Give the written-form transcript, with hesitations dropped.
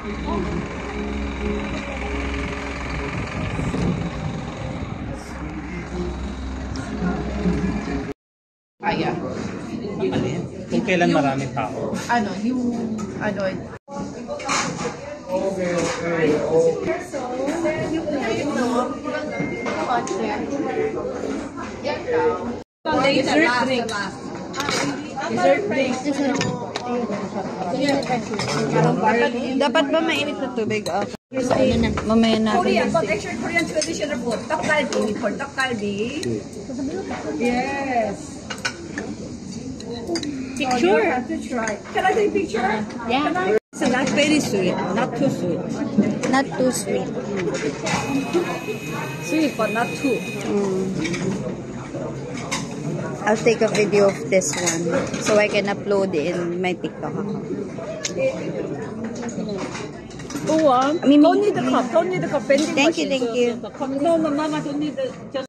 Kaya. Kung kailan marami tao. Ano, yung ano. Okay. Dessert drink. Dapat ba mainit na tubig? Mamaya na. Korean, actually Korean traditional food. Tteokgalbi, for tteokgalbi. Yes. Picture? You have to try. Can I take a picture? Yeah. So not very sweet, not too sweet. Not too sweet. Sweet, but not too. I'll take a video of this one so I can upload it in my TikTok account. Go on. Don't need the cup. Don't need the cup. Thank you. No, Mama, don't need the. Just